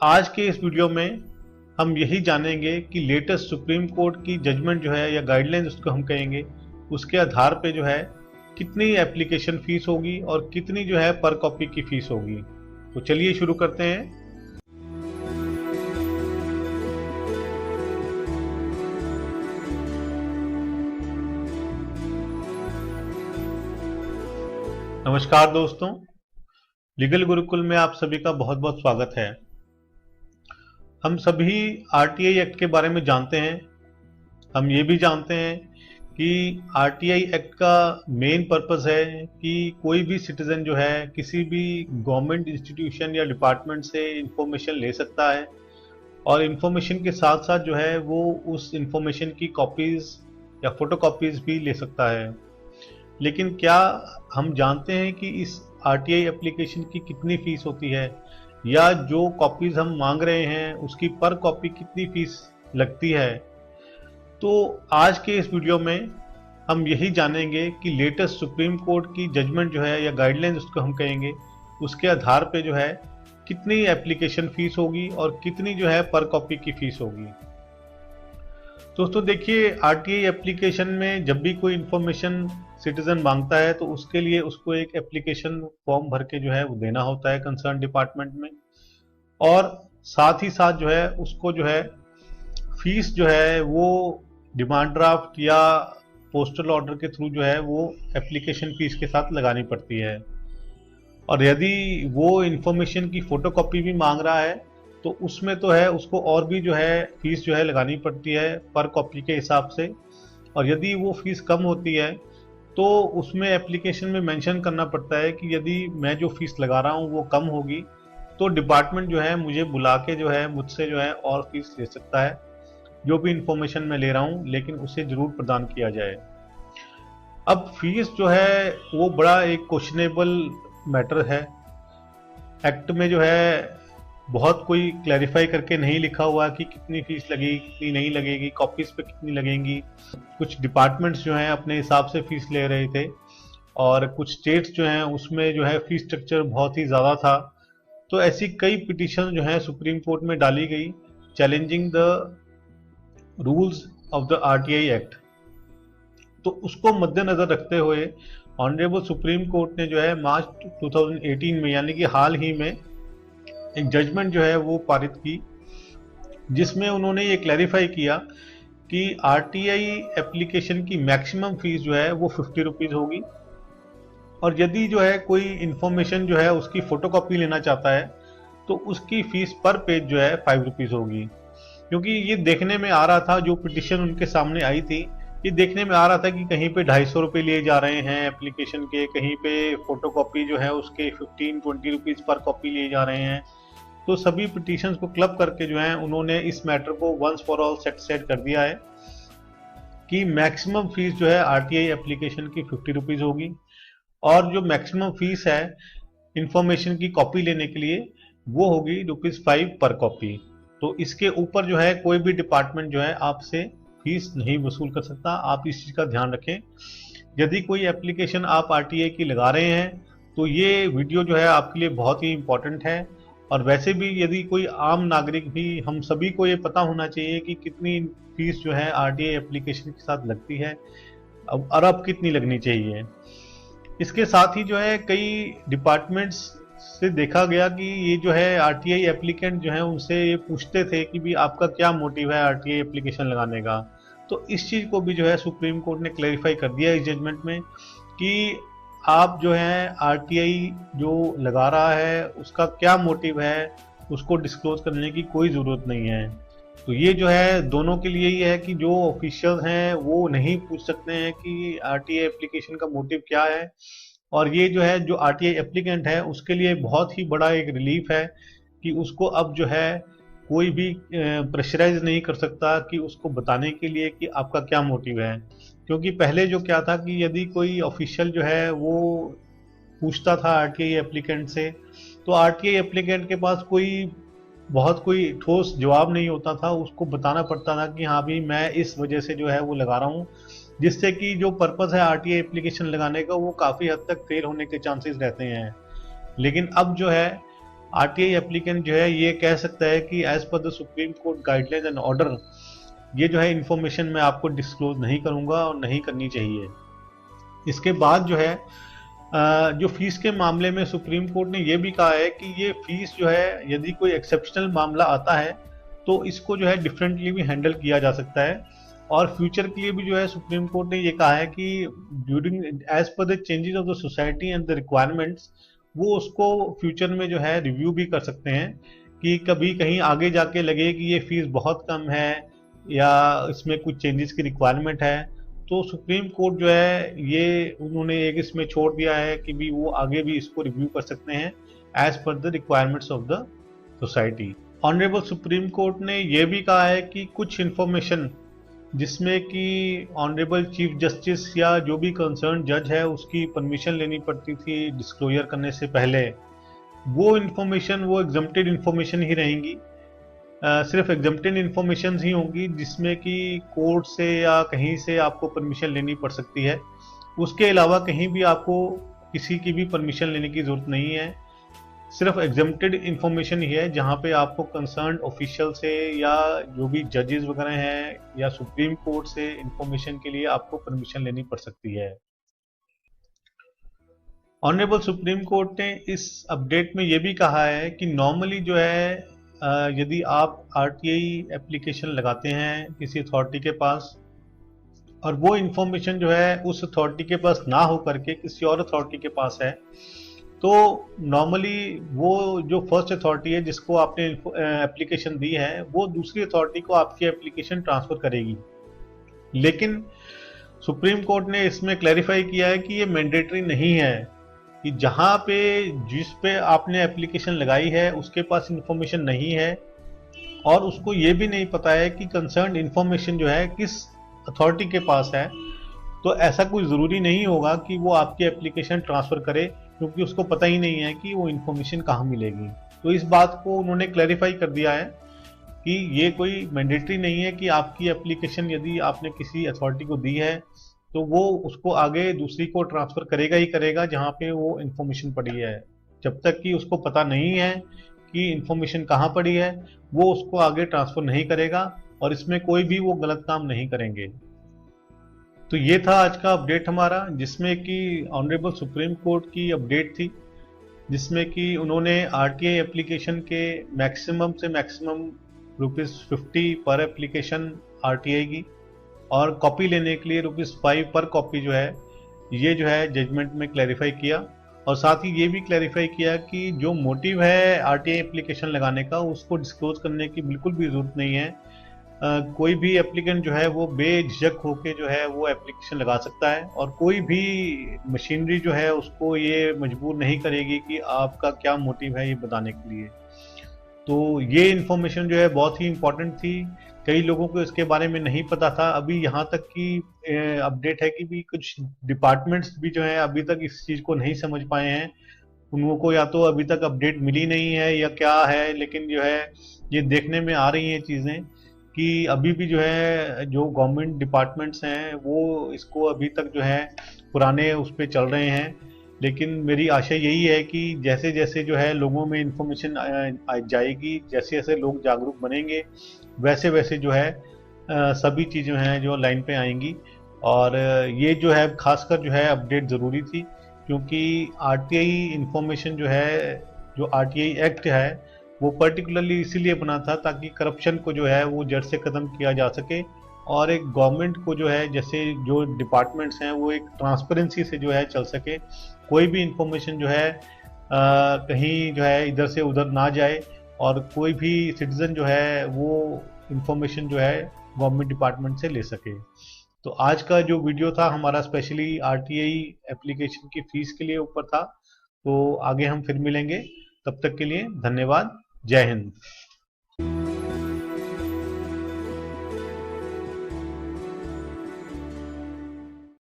आज के इस वीडियो में हम यही जानेंगे कि लेटेस्ट सुप्रीम कोर्ट की जजमेंट जो है या गाइडलाइंस उसको हम कहेंगे, उसके आधार पे जो है कितनी एप्लीकेशन फीस होगी और कितनी जो है पर कॉपी की फीस होगी। तो चलिए शुरू करते हैं। नमस्कार दोस्तों, लीगल गुरुकुल में आप सभी का बहुत बहुत स्वागत है। हम सभी आरटीआई एक्ट के बारे में जानते हैं। हम ये भी जानते हैं कि आरटीआई एक्ट का मेन पर्पस है कि कोई भी सिटीजन जो है किसी भी गवर्नमेंट इंस्टीट्यूशन या डिपार्टमेंट से इंफॉर्मेशन ले सकता है और इंफॉर्मेशन के साथ साथ जो है वो उस इंफॉर्मेशन की कॉपीज या फोटो कॉपीज भी ले सकता है। लेकिन क्या हम जानते हैं कि इस आरटीआई एप्लीकेशन की कितनी फीस होती है या जो कॉपीज हम मांग रहे हैं उसकी पर कॉपी कितनी फीस लगती है? तो आज के इस वीडियो में हम यही जानेंगे कि लेटेस्ट सुप्रीम कोर्ट की जजमेंट जो है या गाइडलाइंस उसको हम कहेंगे, उसके आधार पे जो है कितनी एप्लीकेशन फीस होगी और कितनी जो है पर कॉपी की फीस होगी। दोस्तों देखिए, आरटीआई एप्लीकेशन में जब भी कोई इंफॉर्मेशन सिटीजन मांगता है तो उसके लिए उसको एक एप्लीकेशन फॉर्म भर के जो है वो देना होता है कंसर्न डिपार्टमेंट में, और साथ ही साथ जो है उसको जो है फीस जो है वो डिमांड ड्राफ्ट या पोस्टल ऑर्डर के थ्रू जो है वो एप्लीकेशन फीस के साथ लगानी पड़ती है। और यदि वो इंफॉर्मेशन की फोटोकॉपी भी मांग रहा है तो उसमें तो है उसको और भी जो है फीस जो है लगानी पड़ती है पर कॉपी के हिसाब से। और यदि वो फीस कम होती है तो उसमें एप्लीकेशन में मेंशन करना पड़ता है कि यदि मैं जो फीस लगा रहा हूँ वो कम होगी तो डिपार्टमेंट जो है मुझे बुला के जो है मुझसे जो है और फीस ले सकता है। जो भी इंफॉर्मेशन मैं ले रहा हूँ लेकिन उसे जरूर प्रदान किया जाए। अब फीस जो है वो बड़ा एक क्वेश्चनेबल मैटर है। एक्ट में जो है बहुत कोई क्लैरिफाई करके नहीं लिखा हुआ कि कितनी फीस लगेगी कितनी नहीं लगेगी, कॉपीज पे कितनी लगेंगी। कुछ डिपार्टमेंट्स जो हैं अपने हिसाब से फीस ले रहे थे और कुछ स्टेट्स जो हैं उसमें जो है फीस स्ट्रक्चर बहुत ही ज़्यादा था। तो ऐसी कई पिटीशन जो है सुप्रीम कोर्ट में डाली गई challenging the rules of the RTI act. तो उसको मद्देनजर रखते हुए ऑनरेबल सुप्रीम कोर्ट ने जो है मार्च 2018 में यानी कि हाल ही में एक जजमेंट जो है वो पारित की, जिसमें उन्होंने ये क्लैरिफाई किया कि आरटीआई एप्लीकेशन की मैक्सिमम फीस जो है वो 50 रुपीज़ होगी और यदि जो है कोई इंफॉर्मेशन जो है उसकी फोटोकॉपी लेना चाहता है तो उसकी फीस पर पेज जो है 5 रुपीज़ होगी। क्योंकि ये देखने में आ रहा था, जो पिटिशन उनके सामने आई थी, ये देखने में आ रहा था कि कहीं पे 250 रुपये लिए जा रहे हैं एप्लीकेशन के, कहीं पे फोटोकॉपी जो है उसके 15-20 रुपीज़ पर कॉपी लिए जा रहे हैं। तो सभी पिटीशंस को क्लब करके जो है उन्होंने इस मैटर को वंस फॉर ऑल सेट कर दिया है कि मैक्सिमम फीस जो है आरटीआई एप्लीकेशन की 50 रुपीज़ होगी और जो मैक्सिमम फीस है इंफॉर्मेशन की कॉपी लेने के लिए वो होगी ₹5 पर कॉपी। तो इसके ऊपर जो है कोई भी डिपार्टमेंट जो है आपसे फीस नहीं वसूल कर सकता। आप इस चीज़ का ध्यान रखें। यदि कोई एप्लीकेशन आप आरटीआई की लगा रहे हैं तो ये वीडियो जो है आपके लिए बहुत ही इंपॉर्टेंट है। और वैसे भी यदि कोई आम नागरिक भी, हम सभी को ये पता होना चाहिए कि कितनी फीस जो है आरटीआई एप्लीकेशन के साथ लगती है और अब कितनी लगनी चाहिए। इसके साथ ही जो है कई डिपार्टमेंट्स से देखा गया कि ये जो है आरटीआई एप्लीकेंट जो है उनसे ये पूछते थे कि भी आपका क्या मोटिव है आरटीआई एप्लीकेशन लगाने का। तो इस चीज़ को भी जो है सुप्रीम कोर्ट ने क्लैरिफाई कर दिया इस जजमेंट में कि आप जो है आरटीआई जो लगा रहा है उसका क्या मोटिव है उसको डिस्क्लोज करने की कोई ज़रूरत नहीं है। तो ये जो है दोनों के लिए ये है कि जो ऑफिशियल हैं वो नहीं पूछ सकते हैं कि आरटीआई एप्लीकेशन का मोटिव क्या है, और ये जो है जो आरटीआई एप्लीकेंट है उसके लिए बहुत ही बड़ा एक रिलीफ है कि उसको अब जो है कोई भी प्रेशराइज नहीं कर सकता कि उसको बताने के लिए कि आपका क्या मोटिव है। क्योंकि पहले जो क्या था कि यदि कोई ऑफिशियल जो है वो पूछता था आरटीआई एप्लीकेंट से तो आरटीआई एप्लीकेंट के पास कोई ठोस जवाब नहीं होता था। उसको बताना पड़ता था कि हाँ भी मैं इस वजह से जो है वो लगा रहा हूँ, जिससे कि जो पर्पस है आरटीआई एप्लीकेशन लगाने का वो काफ़ी हद तक फेल होने के चांसेस रहते हैं। लेकिन अब जो है आरटीआई एप्लीकेंट जो है ये कह सकता है कि as per the supreme court guideline and order ये जो है इन्फॉर्मेशन मैं आपको डिस्क्लोज नहीं करूंगा और नहीं करनी चाहिए। इसके बाद जो है जो फीस के मामले में सुप्रीम कोर्ट ने यह भी कहा है कि ये फीस जो है यदि कोई एक्सेप्शनल मामला आता है तो इसको जो है डिफरेंटली भी हैंडल किया जा सकता है। और फ्यूचर के लिए भी जो है सुप्रीम कोर्ट ने ये कहा है कि during as per the changes of the society and the requirements वो उसको फ्यूचर में जो है रिव्यू भी कर सकते हैं कि कभी कहीं आगे जाके लगे कि ये फीस बहुत कम है या इसमें कुछ चेंजेस की रिक्वायरमेंट है तो सुप्रीम कोर्ट जो है ये उन्होंने एक इसमें छोड़ दिया है कि भी वो आगे भी इसको रिव्यू कर सकते हैं as per the requirements of the society. Honourable supreme court ने यह भी कहा है कि कुछ इंफॉर्मेशन जिसमें कि ऑनरेबल चीफ जस्टिस या जो भी कंसर्न जज है उसकी परमिशन लेनी पड़ती थी डिस्क्लोजर करने से पहले, वो इंफॉर्मेशन वो एग्जम्प्टेड इंफॉर्मेशन ही रहेंगी। सिर्फ एग्जम्प्टेड इंफॉर्मेशन ही होंगी जिसमें कि कोर्ट से या कहीं से आपको परमिशन लेनी पड़ सकती है। उसके अलावा कहीं भी आपको किसी की भी परमिशन लेने की जरूरत नहीं है। सिर्फ एग्जम्प्टेड इंफॉर्मेशन ही है जहां पे आपको कंसर्न ऑफिशियल से या जो भी जजेस वगैरह हैं या सुप्रीम कोर्ट से इंफॉर्मेशन के लिए आपको परमिशन लेनी पड़ सकती है। ऑनरेबल सुप्रीम कोर्ट ने इस अपडेट में यह भी कहा है कि नॉर्मली जो है यदि आप आरटीआई एप्लीकेशन लगाते हैं किसी अथॉरिटी के पास और वो इंफॉर्मेशन जो है उस अथॉरिटी के पास ना हो करके किसी और अथॉरिटी के पास है तो नॉर्मली वो जो फर्स्ट अथॉरिटी है जिसको आपने एप्लीकेशन दी है वो दूसरी अथॉरिटी को आपकी एप्लीकेशन ट्रांसफर करेगी। लेकिन सुप्रीम कोर्ट ने इसमें क्लैरिफाई किया है कि ये मैंडेटरी नहीं है कि जहां पे जिस पे आपने एप्लीकेशन लगाई है उसके पास इंफॉर्मेशन नहीं है और उसको ये भी नहीं पता है कि कंसर्न इंफॉर्मेशन जो है किस अथॉरिटी के पास है तो ऐसा कोई ज़रूरी नहीं होगा कि वो आपकी एप्लीकेशन ट्रांसफ़र करे क्योंकि उसको पता ही नहीं है कि वो इन्फॉर्मेशन कहाँ मिलेगी। तो इस बात को उन्होंने क्लैरिफाई कर दिया है कि ये कोई मैंडेटरी नहीं है कि आपकी एप्लीकेशन यदि आपने किसी अथॉरिटी को दी है तो वो उसको आगे दूसरी को ट्रांसफ़र करेगा ही करेगा जहाँ पे वो इन्फॉर्मेशन पड़ी है। जब तक कि उसको पता नहीं है कि इन्फॉर्मेशन कहाँ पड़ी है वो उसको आगे ट्रांसफ़र नहीं करेगा और इसमें कोई भी वो गलत काम नहीं करेंगे। तो ये था आज का अपडेट हमारा जिसमें कि ऑनरेबल सुप्रीम कोर्ट की अपडेट थी जिसमें कि उन्होंने आरटीआई एप्लीकेशन के मैक्सिमम से मैक्सिमम ₹50 पर एप्लीकेशन आरटीआई की और कॉपी लेने के लिए ₹5 पर कॉपी जो है ये जो है जजमेंट में क्लैरिफाई किया और साथ ही ये भी क्लैरिफाई किया कि जो मोटिव है आरटीआई एप्लीकेशन लगाने का उसको डिस्क्लोज करने की बिल्कुल भी ज़रूरत नहीं है। कोई भी एप्लीकेंट जो है वो बेझिझक होके जो है वो एप्लीकेशन लगा सकता है और कोई भी मशीनरी जो है उसको ये मजबूर नहीं करेगी कि आपका क्या मोटिव है ये बताने के लिए। तो ये इन्फॉर्मेशन जो है बहुत ही इम्पोर्टेंट थी, कई लोगों को इसके बारे में नहीं पता था। अभी यहाँ तक की अपडेट है कि भी कुछ डिपार्टमेंट्स भी जो है अभी तक इस चीज़ को नहीं समझ पाए हैं, उन को या तो अभी तक अपडेट मिली नहीं है या क्या है, लेकिन जो है ये देखने में आ रही हैं चीज़ें कि अभी भी जो है जो गवर्नमेंट डिपार्टमेंट्स हैं वो इसको अभी तक जो है पुराने उस पर चल रहे हैं। लेकिन मेरी आशा यही है कि जैसे जैसे जो है लोगों में इंफॉर्मेशन जाएगी, जैसे जैसे लोग जागरूक बनेंगे वैसे वैसे जो है सभी चीज़ें हैं जो लाइन पे आएंगी। और ये जो है खासकर जो है अपडेट ज़रूरी थी क्योंकि आरटीआई इंफॉर्मेशन जो है, जो आरटीआई एक्ट है वो पर्टिकुलरली इसीलिए बना था ताकि करप्शन को जो है वो जड़ से ख़त्म किया जा सके और एक गवर्नमेंट को जो है जैसे जो डिपार्टमेंट्स हैं वो एक ट्रांसपेरेंसी से जो है चल सके, कोई भी इंफॉर्मेशन जो है कहीं जो है इधर से उधर ना जाए और कोई भी सिटीजन जो है वो इंफॉर्मेशन जो है गवर्नमेंट डिपार्टमेंट से ले सके। तो आज का जो वीडियो था हमारा स्पेशली आरटीआई एप्लीकेशन की फीस के लिए ऊपर था। तो आगे हम फिर मिलेंगे, तब तक के लिए धन्यवाद। जय हिंद।